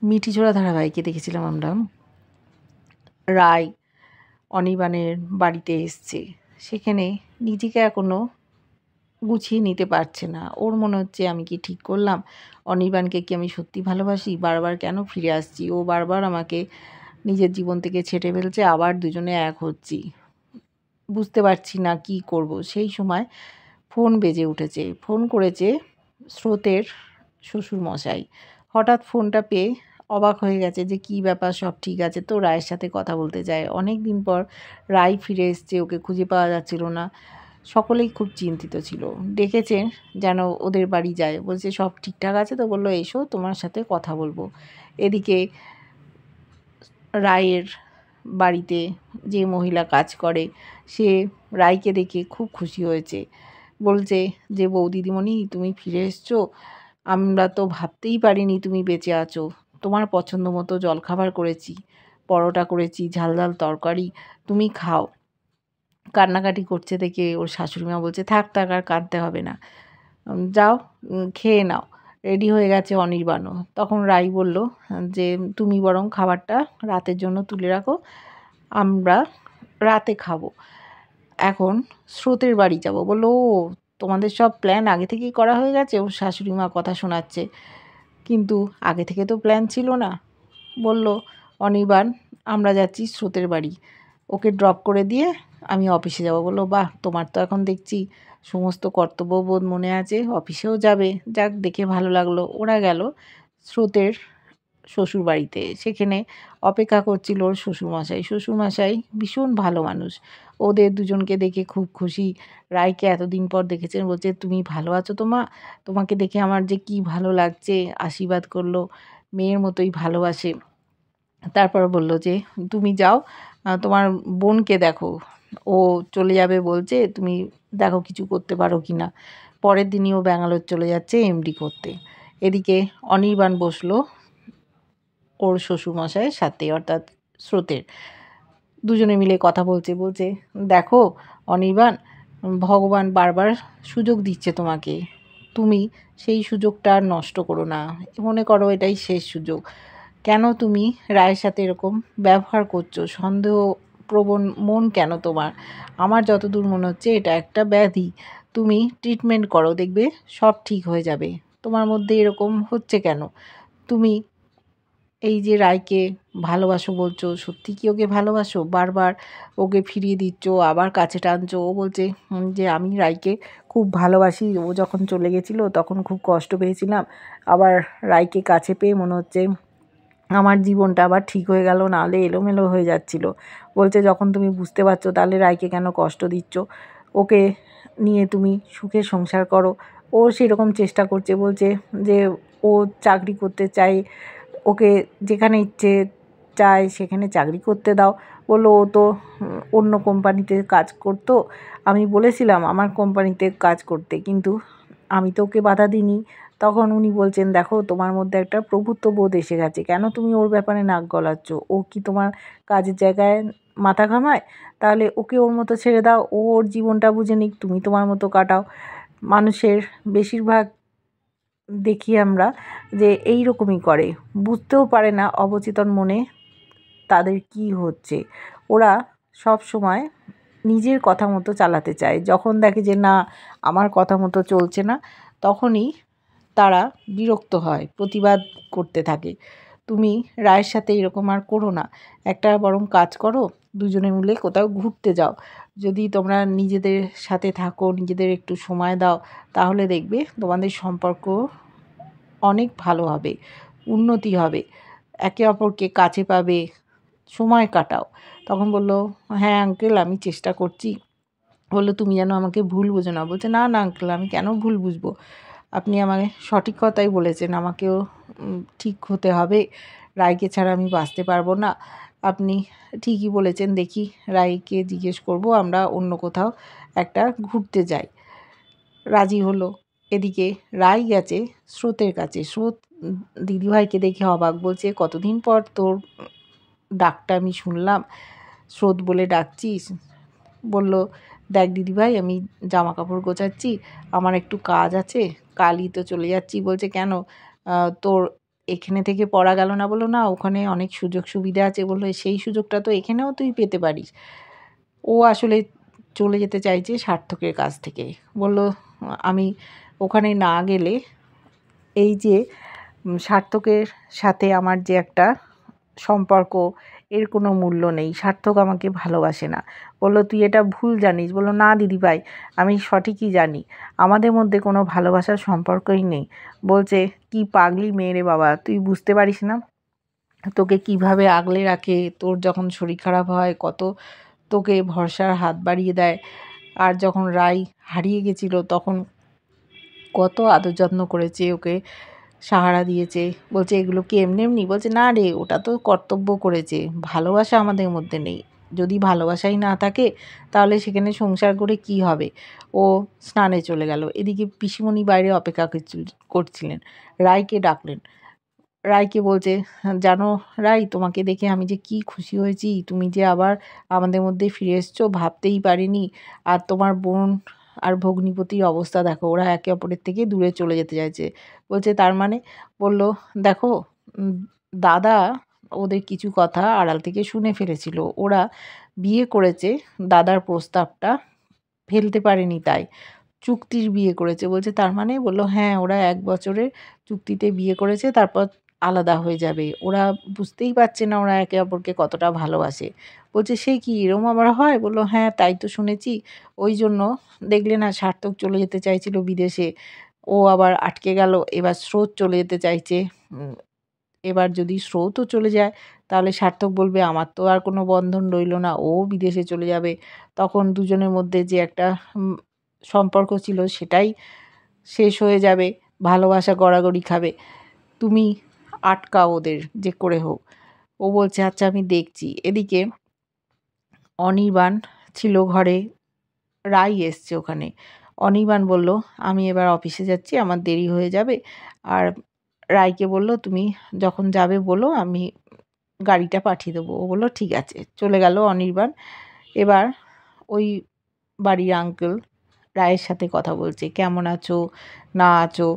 মিঠিঝোড়া ধারাবাহিকে দেখেছিলাম আমরা রায় অনির্বাণের বাড়িতে এসছে, সেখানে নিজেকে এখনও গুছিয়ে নিতে পারছে না। ওর মনে হচ্ছে আমি কি ঠিক করলাম, অনির্বাণকে কি আমি সত্যি ভালোবাসি, বারবার কেন ফিরে আসছি, ও বারবার আমাকে নিজের জীবন থেকে ছেঁটে ফেলছে, আবার দুজনে এক হচ্ছি, বুঝতে পারছি না কি করব। সেই সময় ফোন বেজে উঠেছে, ফোন করেছে স্রোতের শ্বশুরমশাই। হঠাৎ ফোনটা পেয়ে অবাক হয়ে গেছে যে কী ব্যাপার, সব ঠিক আছে তো। রায়ের সাথে কথা বলতে যায়, অনেক দিন পর রায় ফিরে এসছে, ওকে খুঁজে পাওয়া যাচ্ছিল না। সকলেই খুব চিন্তিত ছিল, ডেকেছে যেন ওদের বাড়ি যায়, বলছে সব ঠিকঠাক আছে তো, বললো এসো তোমার সাথে কথা বলবো। এদিকে রায়ের বাড়িতে যে মহিলা কাজ করে সে রায়কে দেখে খুব খুশি হয়েছে, বলছে যে বৌদিদিমণি তুমি ফিরে এসছো, আমরা তো ভাবতেই পারিনি তুমি বেঁচে আছো। তোমার পছন্দ মতো জলখাবার করেছি, পরোটা করেছি, ঝাল ঝাল তরকারি, তুমি খাও। কান্নাকাটি করছে দেখে ওর শাশুড়িমা বলছে থাক থাক, আর কাঁদতে হবে না, যাও খেয়ে নাও। রেডি হয়ে গেছে অনির্বাণও। তখন রাই বলল যে তুমি বরং খাবারটা রাতের জন্য তুলে রাখো, আমরা রাতে খাবো। এখন স্রোতের বাড়ি যাব। বললো ও তোমাদের সব প্ল্যান আগে থেকেই করা হয়ে গেছে। ওর শাশুড়িমা কথা শোনাচ্ছে, কিন্তু আগে থেকে তো প্ল্যান ছিল না। বলল অনির্বাণ আমরা যাচ্ছি স্রোতের বাড়ি, ওকে ড্রপ করে দিয়ে আমি অফিসে যাব। বললো বাহ, তোমার তো এখন দেখছি সমস্ত কর্তব্যবোধ মনে আছে, অফিসেও যাবে, যাক দেখে ভালো লাগলো। ওরা গেল স্রোতের শ্বশুর বাড়িতে, সেখানে অপেক্ষা করছিল ওর শ্বশুরমশাই। শ্বশুরমশাই ভীষণ ভালো মানুষ, ওদের দুজনকে দেখে খুব খুশি। রায়কে এতদিন পর দেখেছেন, বলছে তুমি ভালো আছো তো মা, তোমাকে দেখে আমার যে কি ভালো লাগছে, আশীর্বাদ করলো, মেয়ের মতোই ভালোবাসে। তারপর বলল যে তুমি যাও, তোমার বোনকে দেখো, ও চলে যাবে বলছে, তুমি দেখো কিছু করতে পারো কি না। পরের দিনই ও ব্যাঙ্গালোর চলে যাচ্ছে এমডি করতে। এদিকে অনির্বাণ বসলো ওর শ্বশুরমশাইয়ের সাথে, অর্থাৎ স্রোতের। দুজনে মিলে কথা বলছে, বলছে দেখো অনির্বাণ, ভগবান বারবার সুযোগ দিচ্ছে তোমাকে, তুমি সেই সুযোগটা আর নষ্ট করো না, মনে করো এটাই শেষ সুযোগ। কেন তুমি রায়ের সাথে এরকম ব্যবহার করছো, সন্দেহপ্রবণ মন কেন তোমার? আমার যতদূর মনে হচ্ছে এটা একটা ব্যাধি, তুমি ট্রিটমেন্ট করো, দেখবে সব ঠিক হয়ে যাবে। তোমার মধ্যে এরকম হচ্ছে কেন? তুমি এই যে রায়কে ভালোবাসো বলছো, সত্যি কি ওকে ভালোবাসো? বারবার ওকে ফিরিয়ে দিচ্ছ, আবার কাছে টানছো। ও বলছে যে আমি রায়কে খুব ভালোবাসি, ও যখন চলে গেছিলো তখন খুব কষ্ট পেয়েছিলাম, আবার রায়কে কাছে পেয়ে মনে হচ্ছে আমার জীবনটা আবার ঠিক হয়ে গেল, নাহলে এলোমেলো হয়ে যাচ্ছিল। বলছে যখন তুমি বুঝতে পারছো তাহলে রায়কে কেন কষ্ট দিচ্ছ, ওকে নিয়ে তুমি সুখে সংসার করো। ও সেরকম চেষ্টা করছে, বলছে যে ও চাকরি করতে চায়, ওকে যেখানে ইচ্ছে চায় সেখানে চাকরি করতে দাও। বললো ও তো অন্য কোম্পানিতে কাজ করতো, আমি বলেছিলাম আমার কোম্পানিতে কাজ করতে, কিন্তু আমি তো ওকে বাধা দিইনি। তখন উনি বলছেন দেখো তোমার মধ্যে একটা প্রভুত্ববোধ এসে গেছে, কেন তুমি ওর ব্যাপারে নাক গলাচ্ছ? ও কি তোমার কাজের জায়গায় মাথা ঘামায়? তাহলে ওকে ওর মতো ছেড়ে দাও, ও ওর জীবনটা বুঝে নিক, তুমি তোমার মতো কাটাও। মানুষের বেশিরভাগ দেখি আমরা যে এই রকমই করে, বুঝতেও পারে না অবচেতন মনে তাদের কি হচ্ছে। ওরা সব সময় নিজের কথা মতো চালাতে চায়, যখন দেখে যে না আমার কথা মতো চলছে না, তখনই তারা বিরক্ত হয়, প্রতিবাদ করতে থাকে। তুমি রায়ের সাথে এরকম আর করো না, একটা বরং কাজ করো, দুজনে মিলে কোথাও ঘুরতে যাও। যদি তোমরা নিজেদের সাথে থাকো, নিজেদের একটু সময় দাও, তাহলে দেখবে তোমাদের সম্পর্ক অনেক ভালো হবে, উন্নতি হবে, একে অপরকে কাছে পাবে, সময় কাটাও। তখন বলল হ্যাঁ আঙ্কেল আমি চেষ্টা করছি। বললো তুমি যেন আমাকে ভুল বুঝো না। বলছে না না আঙ্কেল, আমি কেন ভুল বুঝবো, আপনি আমাকে সঠিক কথাই বলেছেন, আমাকেও ঠিক হতে হবে, রায়কে ছাড়া আমি বাঁচতে পারবো না। আপনি ঠিকই বলেছেন, দেখি রায়কে জিজ্ঞেস করব আমরা অন্য কোথাও একটা ঘুরতে যাই। রাজি হলো। এদিকে রায় গেছে স্রোতের কাছে। স্রোত দিদিভাইকে দেখে অবাক, বলছে কতদিন পর তোর ডাকটা আমি শুনলাম, স্রোত বলে ডাকছিস। বলল দেখ দিদিভাই আমি জামা কাপড় গোছাচ্ছি, আমার একটু কাজ আছে, কালই তো চলে যাচ্ছি। বলছে কেন, তোর এখানে থেকে পড়া গেল না? বলল, "না, ওখানে অনেক সুযোগ সুবিধা আছে।" বলল, "সেই সুযোগটা তো এখানেও তুই পেতে পারিস।" ও আসলে চলে যেতে চাইছে সার্থকের কাছ থেকে। বলল, "আমি ওখানে না গেলে এই যে সার্থকের সাথে আমার যে একটা সম্পর্ক, এর কোনো মূল্য নেই। সার্থক আমাকে ভালোবাসে না।" বলল, "তুই এটা ভুল জানিস।" বলল, "না দিদিভাই, আমি সঠিকই জানি। আমাদের মধ্যে কোনো ভালোবাসার সম্পর্কই নেই।" বলছে, "কি পাগলি মেয়ে রে বাবা, তুই বুঝতে পারিস না? তোকে কিভাবে আগলে রাখে, তোর যখন শরীর খারাপ হয় কত তোকে ভরসার হাত বাড়িয়ে দেয়। আর যখন রাই হারিয়ে গেছিল তখন কত আদর যত্ন করেছে, ওকে সাহারা দিয়েছে।" বলছে, "এগুলো কি এমনি এমনি?" বলছে, "না রে, ওটা তো কর্তব্য করেছে। ভালোবাসা আমাদের মধ্যে নেই। যদি ভালোবাসাই না থাকে তাহলে সেখানে সংসার করে কি হবে?" ও স্নানে চলে গেল। এদিকে পিসিমণি বাইরে অপেক্ষা করছিলেন। রাইকে ডাকলেন। রাইকে বলছে, "জানো রাই, তোমাকে দেখে আমি যে কী খুশি হয়েছি। তুমি যে আবার আমাদের মধ্যে ফিরে এসছো ভাবতেই পারিনি। আর তোমার বোন আর ভগ্নিপতির অবস্থা দেখো, ওরা একে অপরের থেকে দূরে চলে যেতে চাইছে।" বলছে, "তার মানে?" বলল, "দেখো, উম, দাদা ওদের কিছু কথা আড়াল থেকে শুনে ফেলেছিল। ওরা বিয়ে করেছে, দাদার প্রস্তাবটা ফেলতে পারেনি তাই। চুক্তির বিয়ে করেছে।" বলছে, "তার মানে?" বলল, "হ্যাঁ, ওরা ১ বছরের চুক্তিতে বিয়ে করেছে, তারপর আলাদা হয়ে যাবে। ওরা বুঝতেই পারছে না ওরা একে অপরকে কতটা ভালোবাসে।" বলছে, "সে কি, এরম আবার হয়?" বলল, "হ্যাঁ, তাই তো শুনেছি। ওই জন্য দেখলে না, সার্থক চলে যেতে চাইছিল বিদেশে। ও আবার আটকে গেল। এবার স্রোত চলে যেতে চাইছে। উম এবার যদি স্রোতও চলে যায় তাহলে সার্থক বলবে, আমার তো আর কোনো বন্ধন রইল না, ও বিদেশে চলে যাবে। তখন দুজনের মধ্যে যে একটা সম্পর্ক ছিল সেটাই শেষ হয়ে যাবে, ভালোবাসা গড়াগড়ি খাবে। তুমি আটকাও ওদের যে করে হোক।" ও বলছে, "আচ্ছা, আমি দেখছি।" এদিকে অনির্বাণ ছিল ঘরে, রাই এসছে ওখানে। অনির্বাণ বলল, "আমি এবার অফিসে যাচ্ছি, আমার দেরি হয়ে যাবে।" আর রাইকে বলল, "তুমি যখন যাবে বলো, আমি গাড়িটা পাঠিয়ে দেবো।" ও বলল, "ঠিক আছে।" চলে গেল অনির্বাণ। এবার ওই বাড়ির আঙ্কেল রায়ের সাথে কথা বলছে, "কেমন আছো, না আছো?"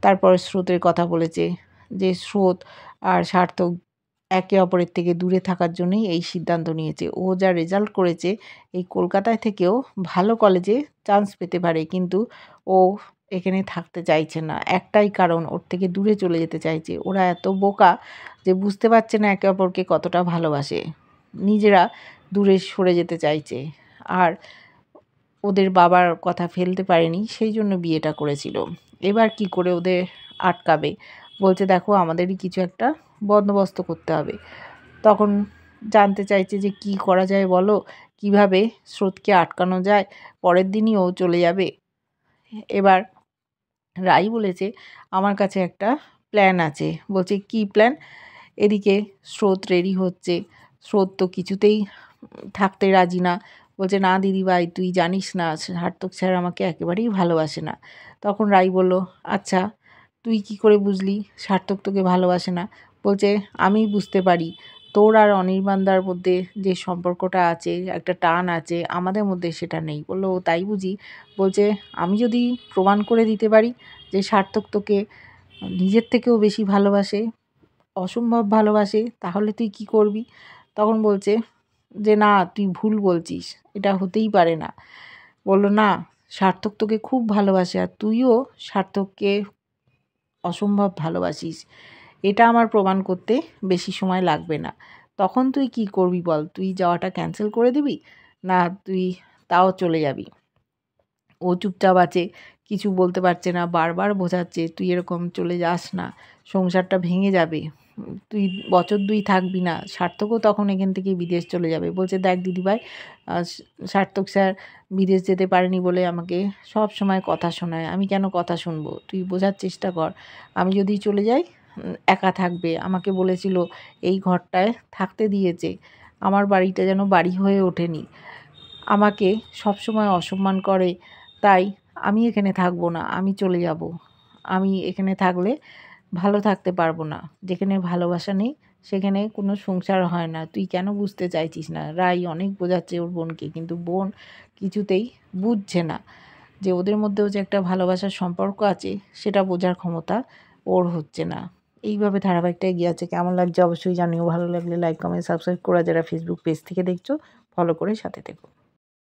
তারপর স্রোতের কথা বলেছে যে স্রোত আর সার্থক একে অপরের থেকে দূরে থাকার জন্যই এই সিদ্ধান্ত নিয়েছে। ও যা রেজাল্ট করেছে, এই কলকাতায় থেকেও ভালো কলেজে চান্স পেতে পারে, কিন্তু ও এখানে থাকতে চাইছে না। একটাই কারণ, ওর থেকে দূরে চলে যেতে চাইছে। ওরা এত বোকা যে বুঝতে পারছে না একে অপরকে কতটা ভালোবাসে। নিজেরা দূরে সরে যেতে চাইছে। আর ওদের বাবার কথা ফেলতে পারেনি, সেই জন্য বিয়েটা করেছিল। এবার কি করে ওদের আটকাবে? বলছে, "দেখো, আমাদেরই কিছু একটা বন্দোবস্ত করতে হবে।" তখন জানতে চাইছে যে কি করা যায় বলো? কিভাবে স্রোতকে আটকানো যায়? পরের দিনই ও চলে যাবে। এবার রাই বলেছে, "আমার কাছে একটা প্ল্যান আছে।" বলছে, "কী প্ল্যান?" এদিকে স্রোত রেডি হচ্ছে। স্রোত তো কিছুতেই থাকতে রাজি না। বলছে, "না দিদিভাই, তুই জানিস না, সার্থক স্যার আমাকে একেবারেই ভালোবাসে না।" তখন রাই বলল, "আচ্ছা, তুই কি করে বুঝলি সার্থক তোকে ভালোবাসে না?" বলছে, "আমি বুঝতে পারি। তোর আর অনির্বাণদার মধ্যে যে সম্পর্কটা আছে, একটা টান আছে, আমাদের মধ্যে সেটা নেই।" বলল, "ও তাই বুঝি?" বলছে, "আমি যদি প্রমাণ করে দিতে পারি যে সার্থক তোকে নিজের থেকেও বেশি ভালোবাসে, অসম্ভব ভালোবাসে, তাহলে তুই কি করবি?" তখন বলছে যে, "না, তুই ভুল বলছিস। এটা হতেই পারে না।" বলল, "না, সার্থক তোকে খুব ভালোবাসে, আর তুইও সার্থককে অসম্ভব ভালোবাসিস। এটা আমার প্রমাণ করতে বেশি সময় লাগবে না। তখন তুই কি করবি বল? তুই যাওয়াটা ক্যান্সেল করে দিবি? না তুই তাও চলে যাবি?" ও চুপচাপ আছে, কিছু বলতে পারছে না, বারবার বোঝাচ্ছে, "তুই এরকম চলে যাস না, সংসারটা ভেঙে যাবে। তুই বছর ২ থাকবি না। সার্থকও তখন এখান থেকে বিদেশ চলে যাবে।" বলছে, "দেখ দিদিভাই, আ সার্থক স্যার বিদেশ যেতে পারেনি বলে আমাকে সব সময় কথা শোনায়। আমি কেন কথা শুনবো? তুই বোঝার চেষ্টা কর। আমি যদি চলে যাই, একা থাকবে। আমাকে বলেছিল এই ঘরটায় থাকতে দিয়েছে। আমার বাড়িটা যেন বাড়ি হয়ে ওঠেনি। আমাকে সবসময় অসম্মান করে। তাই আমি এখানে থাকবো না, আমি চলে যাব। আমি এখানে থাকলে ভালো থাকতে পারবো না। যেখানে ভালোবাসা নেই সেখানে কোনো সংসার হয় না। তুই কেন বুঝতে চাইছিস না?" রাই অনেক বোঝাচ্ছে ওর বোনকে, কিন্তু বোন কিছুতেই বুঝছে না যে ওদের মধ্যেও যে একটা ভালোবাসার সম্পর্ক আছে সেটা বোঝার ক্ষমতা ওর হচ্ছে না। এইভাবে ধারাবাহিকটা এগিয়ে আছে। কেমন লাগছে অবশ্যই জানিও। ভালো লাগলে লাইক, কমেন্ট, সাবস্ক্রাইব করা যারা ফেসবুক পেজ থেকে দেখছো ফলো করে সাথে থেকো।